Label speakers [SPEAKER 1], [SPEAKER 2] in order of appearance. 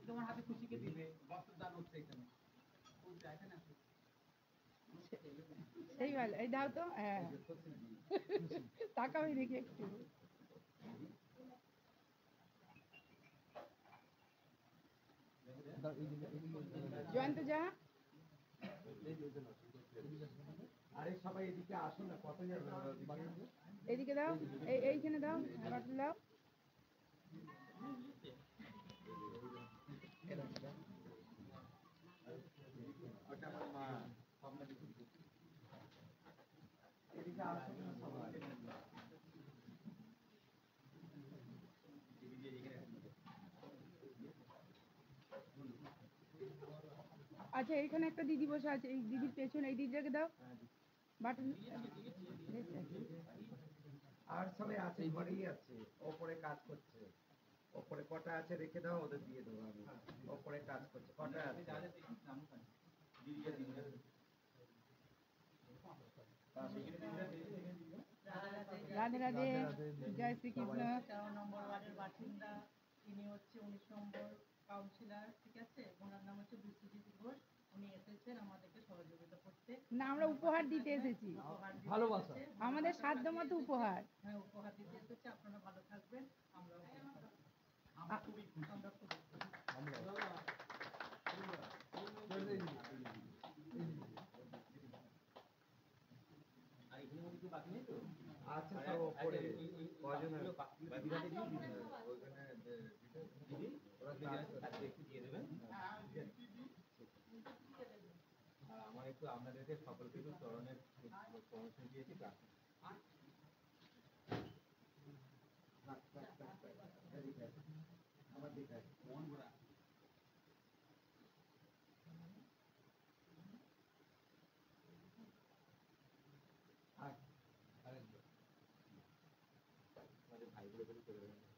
[SPEAKER 1] তোমার হাতে খুশিকে দিবে বস্ত্র দান হচ্ছে এখানে
[SPEAKER 2] সেই ভালো এই দাও তো হ্যাঁ তাকাবি দেখি একটু জয়ন্ত যা
[SPEAKER 1] আরে সবাই এদিকে আসো না কত
[SPEAKER 2] এদিকে দাও এইখানে দাও বাটন দাও আচ্ছা এইখানে একটা দিদি বসে আছে এই দিদির পেছনে এই দিদিটাকে দাও বাটন
[SPEAKER 1] আর সবাই আছে ঘরেই আছে ওপরে কাজ করছে ওপরে কটা আছে রেখে দাও ওদের দিয়ে দেবো আমি ওপরে কাজ করছে কটা আছে
[SPEAKER 2] রাধে রাধে জয় শ্রীকৃষ্ণ
[SPEAKER 3] 13 নম্বর ওয়ার্ডের বাসিন্দা তিনি হচ্ছে 19 নম্বর কাউন্সিলর ঠিক আছে ওনার নাম হচ্ছে বিশ্বজিৎ ঘোষ উনি এসেছেন আমাদেরকে সহযোগিতা করতে
[SPEAKER 2] না আমরা উপহার দিতে এসেছি
[SPEAKER 1] ভালোবাসা
[SPEAKER 2] আমাদের সাধ্য মতো উপহার
[SPEAKER 3] হ্যাঁ উপহার দিতে এসেছে আপনারা ভালো থাকবেন আমরা খুবই খুশি আমরা খুবই
[SPEAKER 1] আচ্ছা সব ওপরে কয়জন বাকিরাতে দিয়ে দিবেন ওখানে দিদি ওরা কাজ একটু দিয়ে দেবেন আর আমার একটু আপনাদেরকে সকলকে একটু চরণের প্রমোশন দিয়েছি আমার দিকে মন ঘোরা ভাইগুলো করে